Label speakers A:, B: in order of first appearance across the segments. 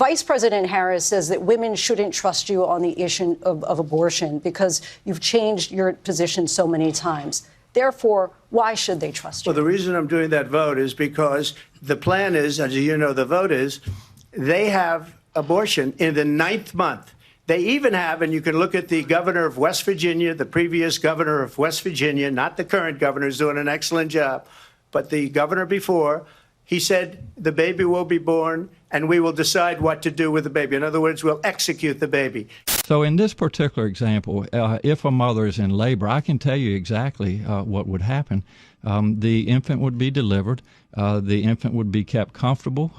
A: Vice President Harris says that women shouldn't trust you on the issue of abortion because you've changed your position so many times. Therefore, why should they trust you?
B: Well, the reason I'm doing that vote is because the plan is, as you know, the vote is, they have abortion in the 9th month. They even have, and you can look at the governor of West Virginia, the previous governor of West Virginia, not the current governor, who's doing an excellent job, but the governor before, he said the baby will be born and we will decide what to do with the baby. In other words, we'll execute the baby.
C: So in this particular example, if a mother is in labor, I can tell you exactly what would happen. The infant would be delivered. The infant would be kept comfortable.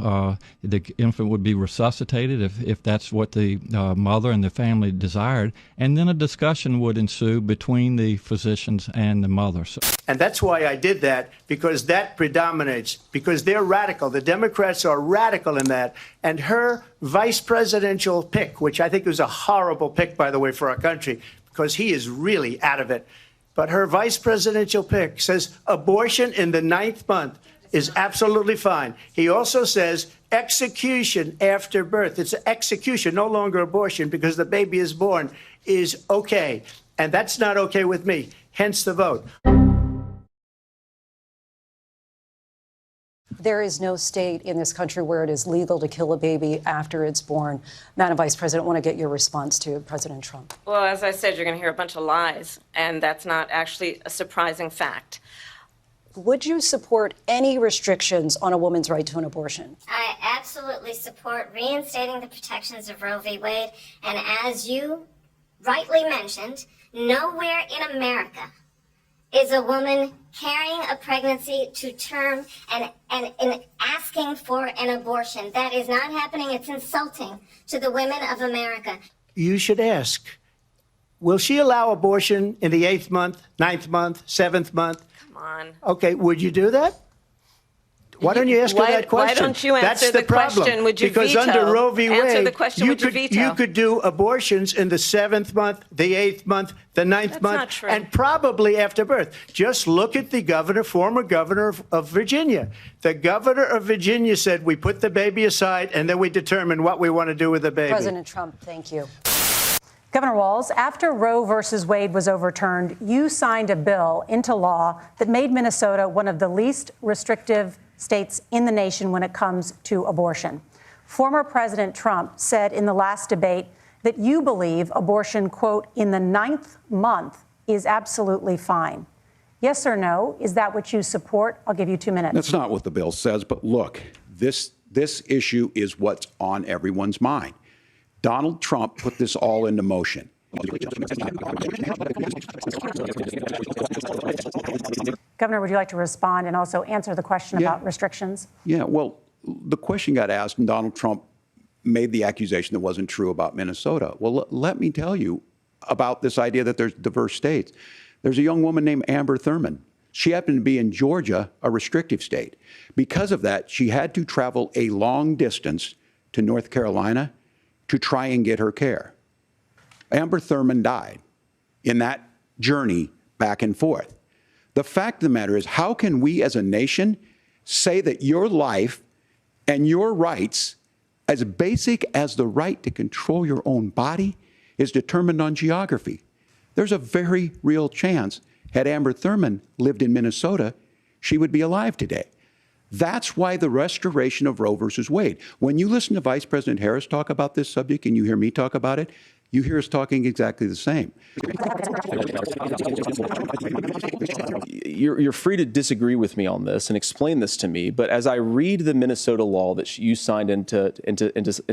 C: The infant would be resuscitated if that's what the mother and the family desired. And then a discussion would ensue between the physicians and the mother.
B: And that's why I did that, because that predominates, because they're radical. The Democrats are radical in that. And her vice presidential pick, which I think was a horrible pick, by the way, for our country, because he is really out of it. But her vice presidential pick says abortion in the 9th month is absolutely fine. He also says execution after birth. It's execution, no longer abortion, because the baby is born, is okay. And that's not okay with me, hence the vote.
A: There is no state in this country where it is legal to kill a baby after it's born. Madam Vice President, I want to get your response to President Trump.
D: Well, as I said, you're going to hear a bunch of lies, and that's not actually a surprising fact.
A: Would you support any restrictions on a woman's right to an abortion?
E: I absolutely support reinstating the protections of Roe v. Wade. And as you rightly mentioned, nowhere in America is a woman carrying a pregnancy to term and asking for an abortion. That is not happening. It's insulting to the women of America.
B: You should ask, will she allow abortion in the 8th month, 9th month, 7th month?
D: Come on.
B: Okay, would you do that? Why don't you ask her that question?
D: Why don't you answer the question? Would you
B: because
D: veto?
B: under Roe v. Wade,
D: Answer the question, would you veto?
B: You could do abortions in the 7th month, the 8th month, the 9th month,
D: not true.
B: and probably after birth. Just look at the governor, former governor of Virginia. The governor of Virginia said we put the baby aside and then we determine what we want to do with the baby.
A: President Trump, thank you.
F: Governor Walz, after Roe versus Wade was overturned, you signed a bill into law that made Minnesota one of the least restrictive states in the nation when it comes to abortion. Former President Trump said in the last debate that you believe abortion, quote, in the 9th month is absolutely fine. Yes or no? Is that what you support? I'll give you 2 minutes.
G: That's not what the bill says. But look, this issue is what's on everyone's mind. Donald Trump put this all into motion.
F: Governor, would you like to respond and also answer the question about restrictions?
G: Yeah, well, the question got asked, and Donald Trump made the accusation that wasn't true about Minnesota. Well, let me tell you about this idea that there's diverse states. There's a young woman named Amber Thurman. She happened to be in Georgia, a restrictive state. Because of that, she had to travel a long distance to North Carolina to try and get her care. Amber Thurman died in that journey back and forth. The fact of the matter is, how can we as a nation say that your life and your rights, as basic as the right to control your own body, is determined on geography? There's a very real chance, had Amber Thurman lived in Minnesota, she would be alive today. That's why the restoration of Roe versus Wade. When you listen to Vice President Harris talk about this subject and you hear me talk about it, you hear us talking exactly the same.
H: You're free to disagree with me on this and explain this to me, but as I read the Minnesota law that you signed into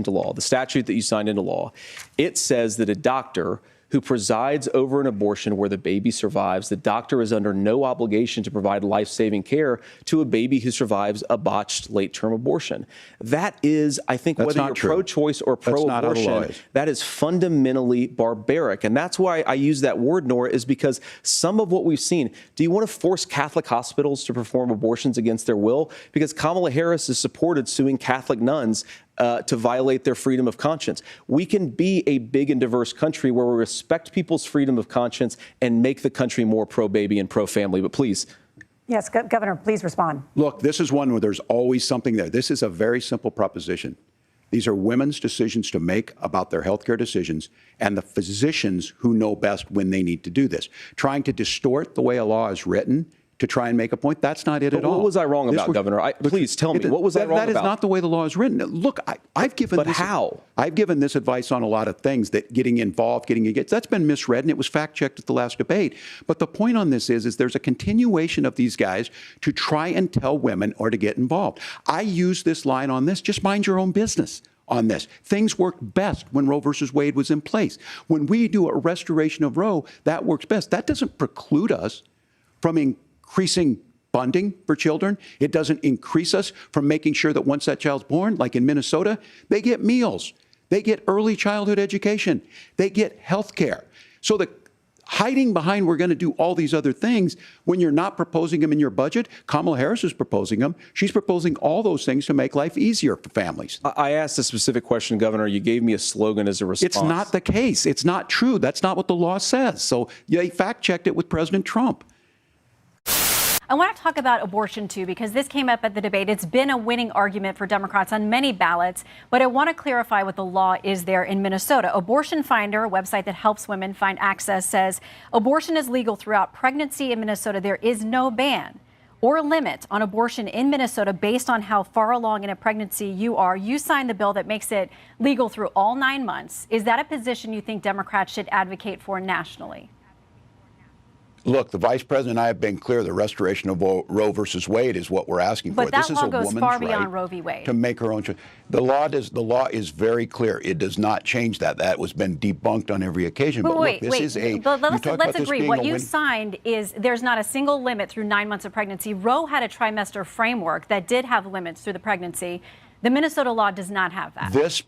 H: law, the statute that you signed into law, it says that a doctor who presides over an abortion where the baby survives, the doctor is under no obligation to provide life-saving care to a baby who survives a botched late-term abortion. That is, I think, whether you're pro-choice or pro-abortion, that is fundamentally barbaric. And that's why I use that word, Nora, is because some of what we've seen, do you want to force Catholic hospitals to perform abortions against their will? Because Kamala Harris has supported suing Catholic nuns to violate their freedom of conscience. We can be a big and diverse country where we respect people's freedom of conscience and make the country more pro-baby and pro-family. But please.
F: Yes, Governor, please respond.
G: Look, this is one where there's always something there. This is a very simple proposition. These are women's decisions to make about their healthcare decisions, and the physicians who know best when they need to do this. Trying to distort the way a law is written to try and make a point, that's not it at all.
H: What was I wrong about, Governor? Please tell me, what was I wrong about?
G: That is not the way the law is written. Look, I've given this advice on a lot of things, that getting involved, that's been misread, and it was fact-checked at the last debate. But the point on this is there's a continuation of these guys to try and tell women or to get involved. I use this line on this, just mind your own business on this. Things worked best when Roe versus Wade was in place. When we do a restoration of Roe, that works best. That doesn't preclude us from increasing funding for children. It doesn't increase us from making sure that once that child's born, like in Minnesota, they get meals, they get early childhood education, they get health care. So the hiding behind we're going to do all these other things when you're not proposing them in your budget. Kamala Harris is proposing them. She's proposing all those things to make life easier for families.
H: I asked a specific question, Governor. You gave me a slogan as a response.
G: It's not the case. It's not true. That's not what the law says. So they fact-checked it with President Trump.
I: I want to talk about abortion, too, because this came up at the debate. It's been a winning argument for Democrats on many ballots, but I want to clarify what the law is there in Minnesota. Abortion Finder, a website that helps women find access, says abortion is legal throughout pregnancy in Minnesota. There is no ban or limit on abortion in Minnesota based on how far along in a pregnancy you are. You signed the bill that makes it legal through all 9 months. Is that a position you think Democrats should advocate for nationally?
G: Look, the vice president and I have been clear. The restoration of Roe versus Wade is what we're asking for.
I: But that law goes far beyond Roe v. Wade.
G: To make her own choice. The law is very clear. It does not change that. That was been debunked on every occasion.
I: But let's agree. What you signed is there's not a single limit through 9 months of pregnancy. Roe had a trimester framework that did have limits through the pregnancy. The Minnesota law does not have that.
G: This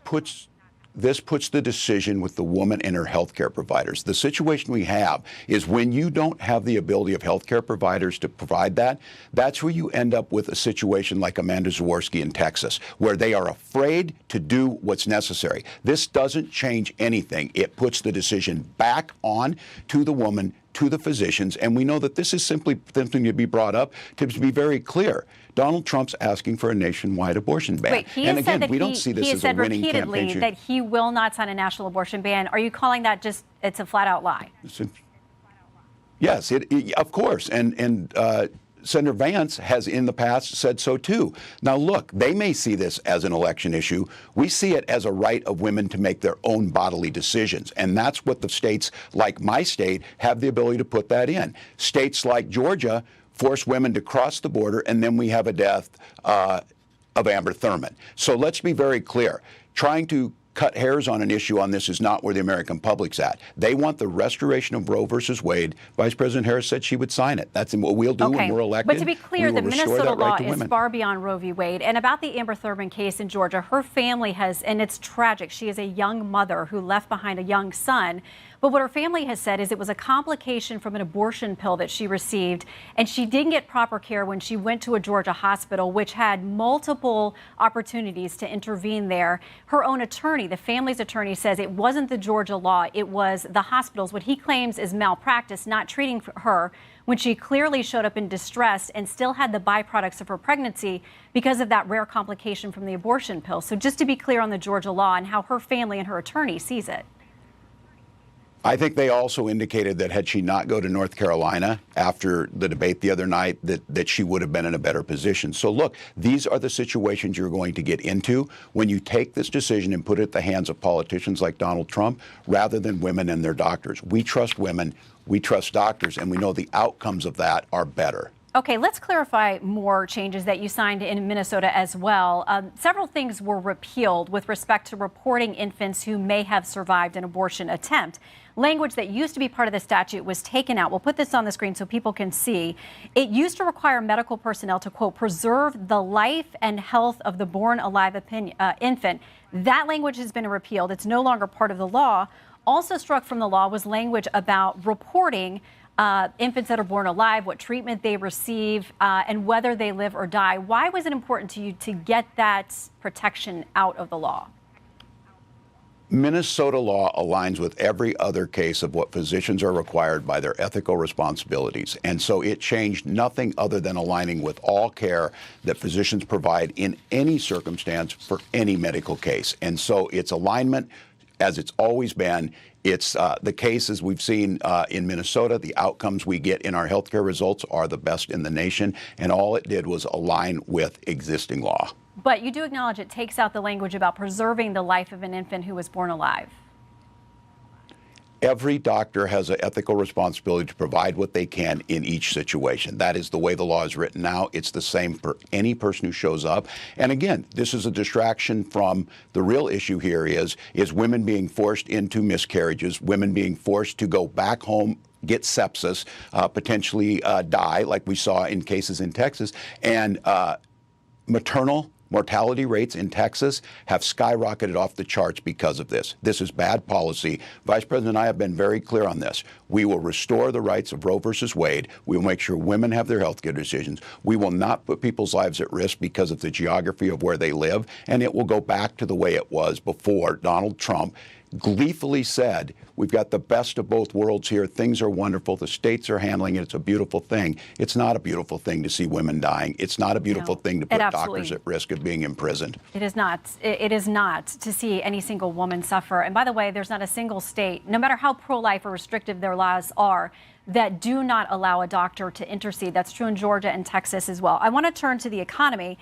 G: puts the decision with the woman and her health care providers. The situation we have is when you don't have the ability of health care providers to provide that, that's where you end up with a situation like Amanda Zaworski in Texas, where they are afraid to do what's necessary. This doesn't change anything. It puts the decision back on to the woman, to the physicians, and we know that this is simply something to be brought up to be very clear. Donald Trump's asking for a nationwide abortion ban.
I: Wait, he
G: and
I: has
G: again,
I: said that
G: we don't see this
I: he has
G: as a
I: said
G: winning
I: repeatedly
G: campaign.
I: that he will not sign a national abortion ban. Are you calling that just it's a flat out lie?
G: Yes, of course. And Senator Vance has in the past said so too. Now look, they may see this as an election issue. We see it as a right of women to make their own bodily decisions. And that's what the states like my state have the ability to put that in. States like Georgia force women to cross the border, and then we have a death of Amber Thurman. So let's be very clear. Trying to cut hairs on an issue on this is not where the American public's at. They want the restoration of Roe versus Wade. Vice President Harris said she would sign it. That's what we'll do when we're elected.
I: But to be clear, the Minnesota law is far beyond Roe v. Wade. And about the Amber Thurman case in Georgia, her family has, and it's tragic, she is a young mother who left behind a young son. But what her family has said is it was a complication from an abortion pill that she received, and she didn't get proper care when she went to a Georgia hospital, which had multiple opportunities to intervene there. Her own attorney, the family's attorney, says it wasn't the Georgia law, it was the hospitals. What he claims is malpractice, not treating her when she clearly showed up in distress and still had the byproducts of her pregnancy because of that rare complication from the abortion pill. So just to be clear on the Georgia law and how her family and her attorney sees it.
G: I think they also indicated that had she not go to North Carolina after the debate the other night, that she would have been in a better position. So look, these are the situations you're going to get into when you take this decision and put it in the hands of politicians like Donald Trump rather than women and their doctors. We trust women, we trust doctors, and we know the outcomes of that are better.
I: Okay, let's clarify more changes that you signed in Minnesota as well. Several things were repealed with respect to reporting infants who may have survived an abortion attempt. Language that used to be part of the statute was taken out. We'll put this on the screen so people can see. It used to require medical personnel to, quote, preserve the life and health of the born alive infant. That language has been repealed. It's no longer part of the law. Also struck from the law was language about reporting infants that are born alive, what treatment they receive, and whether they live or die. Why was it important to you to get that protection out of the law?
G: Minnesota law aligns with every other case of what physicians are required by their ethical responsibilities. And so it changed nothing other than aligning with all care that physicians provide in any circumstance for any medical case. And so it's alignment, as it's always been. It's the cases we've seen in Minnesota, the outcomes we get in our healthcare results are the best in the nation. And all it did was align with existing law.
I: But you do acknowledge it takes out the language about preserving the life of an infant who was born alive.
G: Every doctor has an ethical responsibility to provide what they can in each situation. That is the way the law is written now. It's the same for any person who shows up. And again, this is a distraction from the real issue here is women being forced into miscarriages, women being forced to go back home, get sepsis, potentially die, like we saw in cases in Texas, and maternal mortality rates in Texas have skyrocketed off the charts because of this. This is bad policy. Vice President and I have been very clear on this. We will restore the rights of Roe versus Wade. We will make sure women have their health care decisions. We will not put people's lives at risk because of the geography of where they live. And it will go back to the way it was before Donald Trump gleefully said, we've got the best of both worlds here. Things are wonderful. The states are handling it. It's a beautiful thing. It's not a beautiful thing to see women dying. It's not a beautiful thing to put doctors at risk of being imprisoned.
I: It is not. It is not to see any single woman suffer. And by the way, there's not a single state, no matter how pro-life or restrictive their laws are, that do not allow a doctor to intercede. That's true in Georgia and Texas as well. I want to turn to the economy.